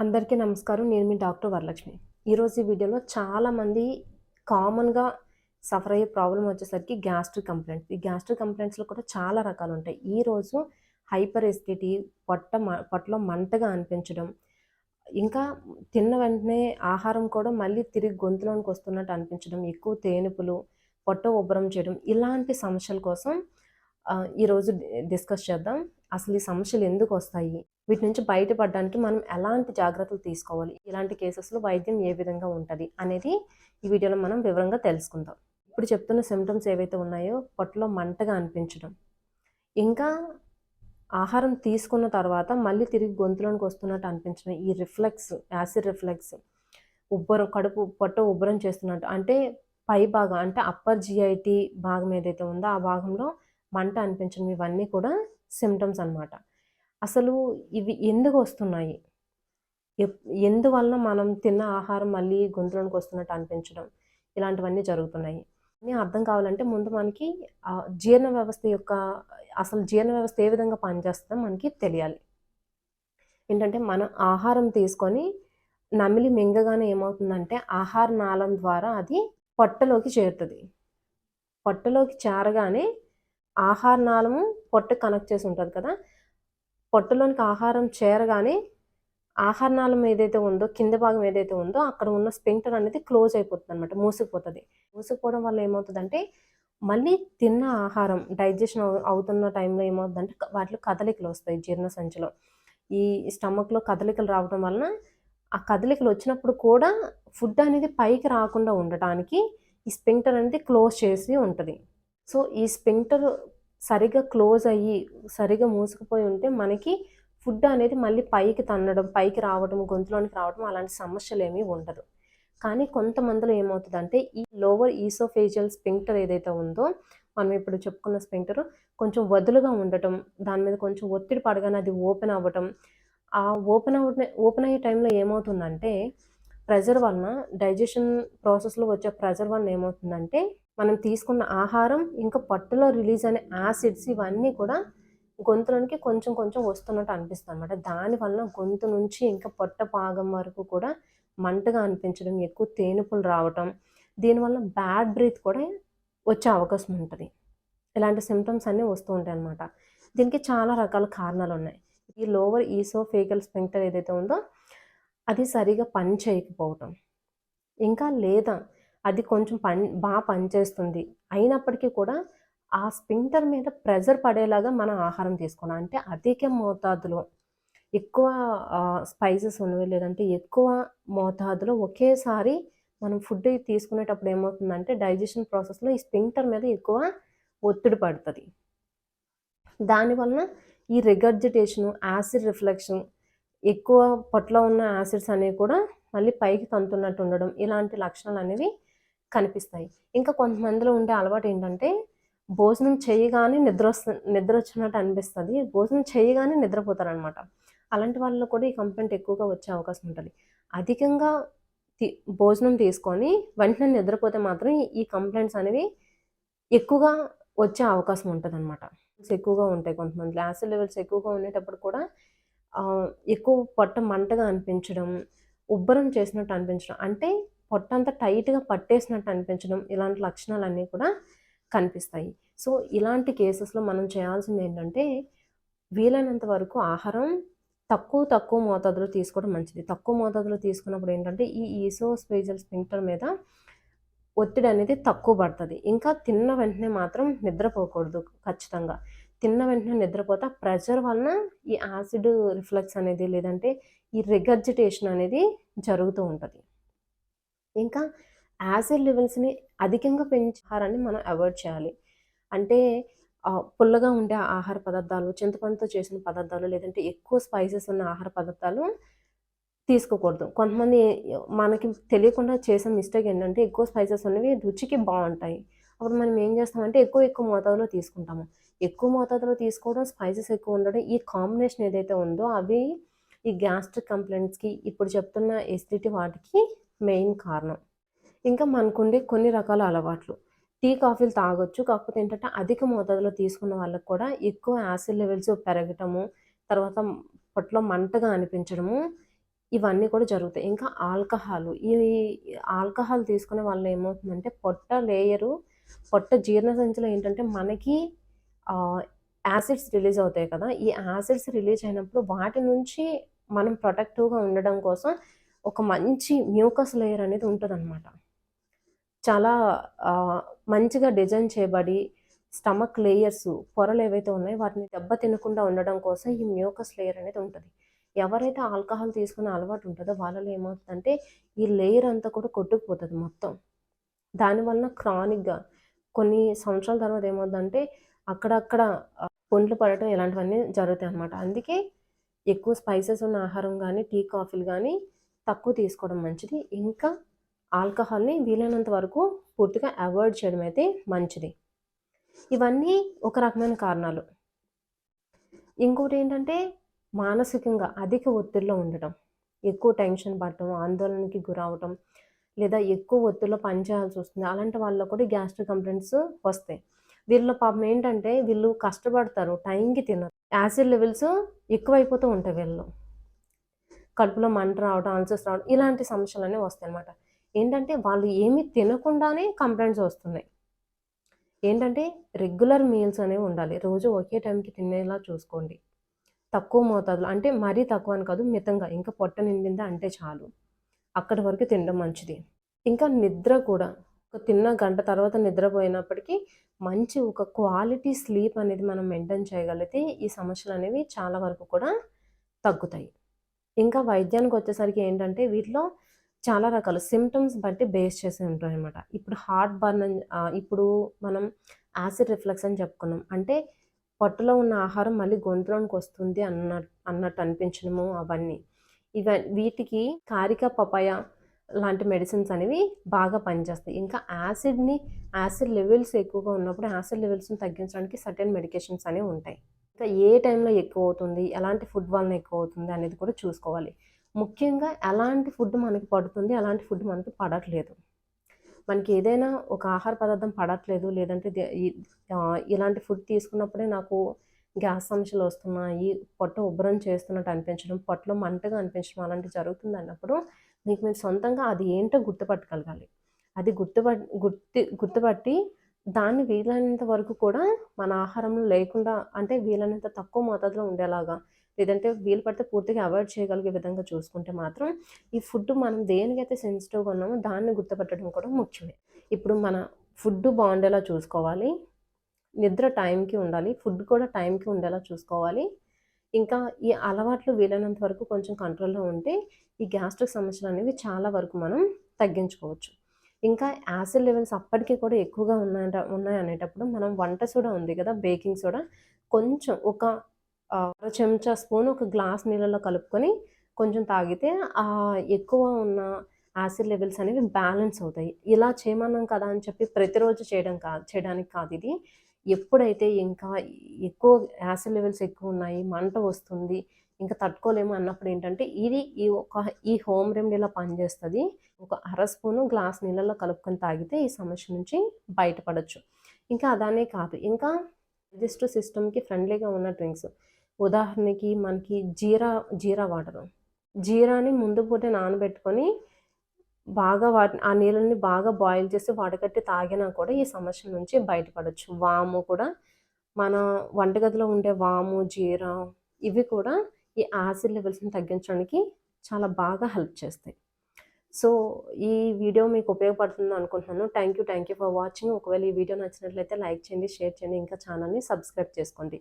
అందరికీ నమస్కారం. నేను మీ డాక్టర్ వరలక్ష్మి. ఈరోజు ఈ వీడియోలో చాలామంది కామన్‌గా సఫర్ అయ్యే ప్రాబ్లమ్ వచ్చేసరికి గ్యాస్ట్రిక్ కంప్లెయింట్స్. ఈ గ్యాస్ట్రిక్ కంప్లెయింట్స్‌లో కూడా చాలా రకాలుంటాయి. ఈరోజు హైపర్ ఎసిడిటీ, పొట్టలో మంటగా అనిపించడం, ఇంకా తిన్న వెంటనే ఆహారం కూడా మళ్ళీ తిరిగి గొంతులోనికి వస్తున్నట్టు అనిపించడం, ఎక్కువ తేనుపులు, పొట్ట ఉబ్బరం చేయడం ఇలాంటి సమస్యల కోసం ఈరోజు డిస్కస్ చేద్దాం. అసలు ఈ సమస్యలు ఎందుకొస్తాయి? వీటి నుంచి బయటపడడానికి మనం ఎలాంటి జాగ్రత్తలు తీసుకోవాలి? ఇలాంటి కేసెస్‌లో వైద్యం ఏ విధంగా ఉంటది? అనేది ఈ వీడియోలో మనం వివరంగా తెలుసుకుందాం. ఇప్పుడు చెప్తున్న సింప్టమ్స్ ఏవైతే ఉన్నాయో పొట్టలో మంటగా అనిపించడం, ఇంకా ఆహారం తీసుకున్న తర్వాత మళ్ళీ తిరిగి గొంతులోనికి వస్తున్నట్టు అనిపించడం, ఈ రిఫ్లెక్స్, యాసిడ్ రిఫ్లెక్స్, పొట్ట ఉబ్బరం చేస్తున్నట్టు అంటే పై భాగం అంటే అప్పర్ జిఐటీ భాగం ఏదైతే ఉందో ఆ భాగంలో మంట అనిపించడం ఇవన్నీ కూడా సింప్టమ్స్ అన్నమాట. అసలు ఇవి ఎందుకొస్తున్నాయి? ఎందువలన మనం తిన్న ఆహారం మళ్ళీ గొంతులోనికి వస్తున్నట్టు అనిపించడం, ఇలాంటివన్నీ జరుగుతున్నాయి. ఇవన్నీ అర్థం కావాలంటే ముందు మనకి జీర్ణ వ్యవస్థ యొక్క అసలు జీర్ణ వ్యవస్థ ఏ విధంగా పనిచేస్తుందో మనకి తెలియాలి. ఏంటంటే మనం ఆహారం తీసుకొని నమిలి మింగగానే ఏమవుతుందంటే ఆహార నాళం ద్వారా అది పొట్టలోకి చేరుతది. పొట్టలోకి చేరగానే ఆహార నాళము పొట్టకి కనెక్ట్ చేసి ఉంటది కదా! పొట్టలోనికి ఆహారం చేరగానే ఆహార నాళం ఏదైతే ఉందో, కింద భాగం ఏదైతే ఉందో అక్కడ ఉన్న స్ఫింక్టర్ అనేది క్లోజ్ అయిపోతుందనమాట. మూసుకుపోతది. మూసుకుపోవడం వల్ల ఏమవుతదంటే, మళ్ళీ తిన్న ఆహారం డైజెషన్ అవుతున్న టైంలో ఏమవుద్దంటే వాటిలో కదలికలొస్తాయి జీర్ణసంచిలో. ఈ స్టమక్‌లో కదలికలు రావడం వలన, ఆ కదలికలు వచ్చినప్పుడు కూడా ఫుడ్ అనేది పైకి రాకుండా ఉండటానికి ఈ స్ఫింక్టర్ అనేది క్లోజ్ చేసి ఉంటది. సో, ఈ స్ఫింక్టర్ సరిగ్గా క్లోజ్ అయ్యి, సరిగ్గా మూసుకుపోయి ఉంటే మనకి ఫుడ్ అనేది మళ్ళీ పైకి తన్నడం, పైకి రావడం, గొంతులోనికి రావడం అలాంటి సమస్యలేమీ ఉండదు. కానీ కొంతమందిలో ఏమవుతదంటే, ఈ లోవర్ ఈసోఫేజియల్ స్ఫింక్టర్ ఏదైతే ఉందో, మనం ఇప్పుడు చెప్పుకున్న స్ఫింక్టర్ కొంచెం వదులుగా ఉండటం, దాని మీద కొంచెం ఒత్తిడి పడగానే అది ఓపెన్ అవ్వటం. ఆ ఓపెన్ అయ్యే టైంలో ఏమవుతుందంటే, ప్రెషర్ వలన డైజెషన్ ప్రాసెస్‌లో వచ్చే ప్రెషర్ వలన ఏమవుతుందంటే, మనం తీసుకున్న ఆహారం, ఇంకా పొట్టలో రిలీజ్ అయిన యాసిడ్స్ ఇవన్నీ కూడా గొంతులోనికి కొంచెం కొంచెం వస్తున్నట్టు అనిపిస్తదనమాట. దాని వలన గొంతు నుంచి ఇంకా పొట్ట భాగం వరకు కూడా మంటగా అనిపించడం, ఎక్కువ తేనుపులు రావటం, దీనివల్ల బ్యాడ్ బ్రీత్ కూడా వచ్చే అవకాశం ఉంటది. ఇలాంటి సింప్టమ్స్ అన్నీ వస్తూ ఉంటాయనమాట. దీనికి చాలా రకాల కారణాలున్నాయి. ఈ లోవర్ ఈసోఫేగల్ స్ఫింక్టర్ ఏదైతే ఉందో, అది సరిగ్గా పని చేయకపోవటం. ఇంకా లేదా అది కొంచెం పనిచేస్తుంది. అయినప్పటికీ కూడా ఆ స్ఫింక్టర్ మీద ప్రెషర్ పడేలాగా మనం ఆహారం తీసుకోవాలి. అంటే అధిక మోతాదులో ఎక్కువ స్పైసెస్ ఉన్నవి లేదంటే ఎక్కువ మోతాదులో ఒకేసారి మనం ఫుడ్ తీసుకునేటప్పుడు ఏమవుతుందంటే డైజెషన్ ప్రాసెస్‌లో ఈ స్ఫింక్టర్ మీద ఎక్కువ ఒత్తిడి పడతది. దానివలన ఈ రిగర్జిటేషను, యాసిడ్ రిఫ్లెక్షన్ ఎక్కువ పొట్టలో ఉన్న యాసిడ్స్ అనేవి కూడా మళ్ళీ పైకి తంతున్నట్టు ఉండడం, ఇలాంటి లక్షణాలనేవి కనిపిస్తాయి. ఇంకా కొంతమందిలో ఉండే అలవాటేంటంటే, భోజనం చేయగానే నిద్రొచ్చినట్టు అనిపిస్తది. భోజనం చేయగానే నిద్రపోతారనమాట. అలాంటి వాళ్ళలో కూడా ఈ కంప్లెయింట్ ఎక్కువగా వచ్చే అవకాశం ఉంటది. అధికంగా తి భోజనం తీసుకొని వెంటనే నిద్రపోతే మాత్రం ఈ కంప్లెయింట్స్ అనేవి ఎక్కువగా వచ్చే అవకాశం ఉంటదనమాట. ఎక్కువగా ఉంటాయి కొంతమందిలో. యాసిడ్ లెవెల్స్ ఎక్కువగా ఉండేటప్పుడు కూడా ఎక్కువ పొట్ట మంటగా అనిపించడం, ఉబ్బరం చేసినట్టు అనిపించడం, అంటే పొట్టంతా టైట్‌గా పట్టేసినట్టు అనిపించడం, ఇలాంటి లక్షణాలన్నీ కూడా కనిపిస్తాయి. సో, ఇలాంటి కేసెస్‌లో మనం చేయాల్సిందేంటంటే, వీలైనంత వరకు ఆహారం తక్కువ మోతాదులో తీసుకోవడం మంచిది. తక్కువ మోతాదులో తీసుకున్నప్పుడు ఏంటంటే, ఈ ఈసోస్ఫేజియల్ స్ఫింక్టర్ మీద ఒత్తిడనేది తక్కువ పడతది. ఇంకా తిన్న వెంటనే మాత్రం నిద్రపోకూడదు ఖచ్చితంగా. తిన్న వెంటనే నిద్రపోతే ఆ ప్రెషర్ వలన ఈ యాసిడ్ రిఫ్లక్స్ అనేది లేదంటే ఈ రిగర్జిటేషన్ అనేది జరుగుతూ ఉంటది. ఇంకా యాసిడ్ లెవెల్స్‌ని అధికంగా పెంచే ఆహారాన్ని మనం అవాయిడ్ చేయాలి. అంటే పుల్లగా ఉండే ఆహార పదార్థాలు, చింతపండుతో చేసిన పదార్థాలు లేదంటే ఎక్కువ స్పైసెస్ ఉన్న ఆహార పదార్థాలు తీసుకోకూడదు. కొంతమంది మనకి తెలియకుండా చేసే మిస్టేక్ ఏంటంటే ఎక్కువ స్పైసెస్ ఉన్నవి రుచికి బావుంటాయి. అప్పుడు మనం ఏం చేస్తామంటే ఎక్కువ మోతాదులో తీసుకుంటాము. ఎక్కువ మోతాదులో తీసుకోవడం, స్పైసెస్ ఎక్కువ ఉండడం ఈ కాంబినేషన్ ఏదైతే ఉందో అవి ఈ గ్యాస్ట్రిక్ కంప్లెయింట్స్‌కి ఇప్పుడు చెప్తున్న ఎసిడిటీ వాటికి మెయిన్ కారణం. ఇంకా మనకుండే కొన్ని రకాల అలవాట్లు. టీ, కాఫీలు తాగొచ్చు. కాకపోతే ఏంటంటే అధిక మోతాదులో తీసుకున్న వాళ్ళకి కూడా ఎక్కువ యాసిడ్ లెవెల్స్ పెరగటము, తర్వాత పొట్టలో మంటగా అనిపించడము ఇవన్నీ కూడా జరుగుతాయి. ఇంకా ఆల్కహాలు. ఈ ఆల్కహాల్ తీసుకునే వల్ల ఏమవుతుందంటే పొట్ట జీర్ణ సంచిలో ఏంటంటే మనకి యాసిడ్స్ రిలీజ్ అవుతాయి కదా! ఈ యాసిడ్స్ రిలీజ్ అయినప్పుడు వాటి నుంచి మనం ప్రొటెక్టివ్‌గా ఉండడం కోసం ఒక మంచి మ్యూకస్ లేయర్ అనేది ఉంటదనమాట. చాలా మంచిగా డిజైన్ చేయబడి స్టమక్ లేయర్స్ పొరలేవైతే ఉన్నాయో వాటిని దెబ్బ తినకుండా ఉండడం కోసం ఈ మ్యూకస్ లేయర్ అనేది ఉంటది. ఎవరైతే ఆల్కహాల్ తీసుకునే అలవాటు ఉంటదో వాళ్ళలో ఏమవుతదంటే ఈ లేయర్ అంతా కూడా కొట్టుకుపోతది మొత్తం. దానివలన క్రానిక్‌గా కొన్ని సంవత్సరాల తర్వాత ఏమవుద్దంటే అక్కడక్కడ పుండ్లు పడటం ఇలాంటివన్నీ జరుగుతాయన్నమాట. అందుకే ఎక్కువ స్పైసెస్ ఉన్న ఆహారం గానీ, టీ, కాఫీలు గానీ తక్కువ తీసుకోవడం మంచిది. ఇంకా ఆల్కహాల్‌ని వీలైనంత వరకు పూర్తిగా అవాయిడ్ చేయడం అయితే మంచిది. ఇవన్నీ ఒక రకమైన కారణాలు. ఇంకోటేంటంటే మానసికంగా అధిక ఒత్తిడిలో ఉండటం. ఎక్కువ టెన్షన్ పడటం, ఆందోళనకి గురవ్వటం, లేదా ఎక్కువ ఒత్తిడిలో పని చేయాల్సొస్తుంది. అలాంటి వాళ్ళలో కూడా గ్యాస్ట్రిక్ కంప్లెయింట్స్ వస్తాయి. వీళ్ళలో పాపం ఏంటంటే వీళ్ళు కష్టపడతారు, టైంకి తినరు. యాసిడ్ లెవెల్స్ ఎక్కువైపోతూ ఉంటాయి వీళ్ళలో. కడుపులో మంట రావడం, అల్సర్స్ రావడం ఇలాంటి సమస్యలన్నీ వస్తాయన్నమాట. ఏంటంటే వాళ్ళు ఏమి తినకుండానే కంప్లెయింట్స్ వస్తున్నాయి. ఏంటంటే రెగ్యులర్ మీల్స్ అనేవి ఉండాలి. రోజు ఒకే టైంకి తినేలా చూసుకోండి. తక్కువ మోతాదులో అంటే మరీ తక్కువ అని కాదు, మితంగా. ఇంకా పొట్ట నిండిందా అంటే చాలు. అక్కడి వరకు తినడం మంచిది. ఇంకా నిద్ర కూడా ఒక తిన్న గంట తర్వాత నిద్రపోయినప్పటికీ మంచి ఒక క్వాలిటీ స్లీప్ అనేది మనం మెయింటైన్ చేయగలిగితే ఈ సమస్యలనేవి చాలా వరకు కూడా తగ్గుతాయి. ఇంకా వైద్యానికొచ్చేసరికి ఏంటంటే వీటిలో చాలా రకాలు సింప్టమ్స్ బట్టి బేస్ చేసి ఉంటాయన్నమాట. ఇప్పుడు హార్ట్ బర్న్ ఇప్పుడు మనం యాసిడ్ రిఫ్లక్స్ అని చెప్పుకున్నాం. అంటే పొట్టలో ఉన్న ఆహారం మళ్ళీ గొంతులోనికొస్తుంది అన్నట్టు అనిపించడము అవన్నీ. వీటికి కారికా పపాయ లాంటి మెడిసిన్స్ అనేవి బాగా పనిచేస్తాయి. ఇంకా యాసిడ్ లెవెల్స్ ఎక్కువగా ఉన్నప్పుడు యాసిడ్ లెవెల్స్‌ని తగ్గించడానికి సర్టెన్ మెడికేషన్స్ అనేవి ఉంటాయి. ఇంకా ఏ టైంలో ఎక్కువవుతుంది, ఎలాంటి ఫుడ్ వలన ఎక్కువవుతుంది అనేది కూడా చూసుకోవాలి. ముఖ్యంగా ఎలాంటి ఫుడ్ మనకి పడుతుంది, ఎలాంటి ఫుడ్ మనకి పడట్లేదు. మనకి ఏదైనా ఒక ఆహార పదార్థం పడట్లేదు, లేదంటే ఇలాంటి ఫుడ్ తీసుకున్నప్పుడే నాకు గ్యాస్ సమస్యలు వస్తున్నాయి, పొట్ట ఉబ్బరం చేస్తున్నట్టు అనిపించడం, పొట్టలో మంటగా అనిపించడం అలాంటివి జరుగుతుందన్నప్పుడు మీరు సొంతంగా అది ఏంటో గుర్తుపట్టగలగాలి. అది గుర్తుపట్టి దాన్ని వీలైనంత వరకు కూడా మన ఆహారంలో లేకుండా అంటే వీలైనంత తక్కువ మోతాదులో ఉండేలాగా, లేదంటే వీలు పడితే పూర్తిగా అవాయిడ్ చేయగలిగే విధంగా చూసుకుంటే మాత్రం ఈ ఫుడ్ మనం దేనికైతే సెన్సిటివ్‌గా ఉన్నామో దాన్ని గుర్తుపట్టడం కూడా ముఖ్యమే. ఇప్పుడు మన ఫుడ్ బాగుండేలా చూసుకోవాలి. నిద్ర టైంకి ఉండాలి. ఫుడ్ కూడా టైంకి ఉండేలా చూసుకోవాలి. ఇంకా ఈ అలవాట్లు వీలైనంత వరకు కొంచెం కంట్రోల్‌లో ఉంటే ఈ గ్యాస్ట్రిక్ సమస్యలనేవి చాలా వరకు మనం తగ్గించుకోవచ్చు. ఇంకా యాసిడ్ లెవెల్స్ అప్పటికి కూడా ఎక్కువగా ఉన్నాయనేటప్పుడు మనం వంట సోడా ఉంది కదా! బేకింగ్ సోడా కొంచెం ఒక అర చెంచా స్పూన్ ఒక గ్లాస్ నీళ్ళలో కలుపుకొని కొంచెం తాగితే ఎక్కువ ఉన్న యాసిడ్ లెవెల్స్ అనేవి బ్యాలెన్స్ అవుతాయి. ఇలా చేయమన్నాం కదా అని చెప్పి ప్రతిరోజు చేయడానికి కాదిది. ఎప్పుడైతే ఇంకా ఎక్కువ యాసిడ్ లెవెల్స్ ఎక్కువున్నాయి, మంట వస్తుంది, ఇంకా తట్టుకోలేము అన్నప్పుడు ఏంటంటే ఈ హోమ్ రెమెడీలా పనిచేస్తది. ఒక అర స్పూను గ్లాస్ నీళ్ళలో కలుపుకొని తాగితే ఈ సమస్య నుంచి బయటపడొచ్చు. ఇంకా అదనే కాదు, ఇంకా డైజెస్టివ్ సిస్టమ్‌కి ఫ్రెండ్లీగా ఉన్న డ్రింక్స్. ఉదాహరణకి మనకి జీరా వాటరు. జీరాని ముందు పూటే నానబెట్టుకొని బాగా ఆ నీళ్ళని బాగా బాయిల్ చేసి వడగట్టి తాగినా కూడా ఈ సమస్య నుంచి బయటపడొచ్చు. వాము కూడా మన వంటగదిలో ఉండే వాము, జీరా ఇవి కూడా ఈ యాసిడ్ లెవెల్స్‌ని తగ్గించడానికి చాలా బాగా హెల్ప్ చేస్తాయి. సో, ఈ వీడియో మీకు ఉపయోగపడుతుంది అనుకుంటున్నాను. Thank you for watching. ఒకవేళ ఈ వీడియో నచ్చినట్లయితే లైక్ చేయండి, షేర్ చేయండి. ఇంకా ఛానెల్‌ని సబ్స్క్రైబ్ చేసుకోండి.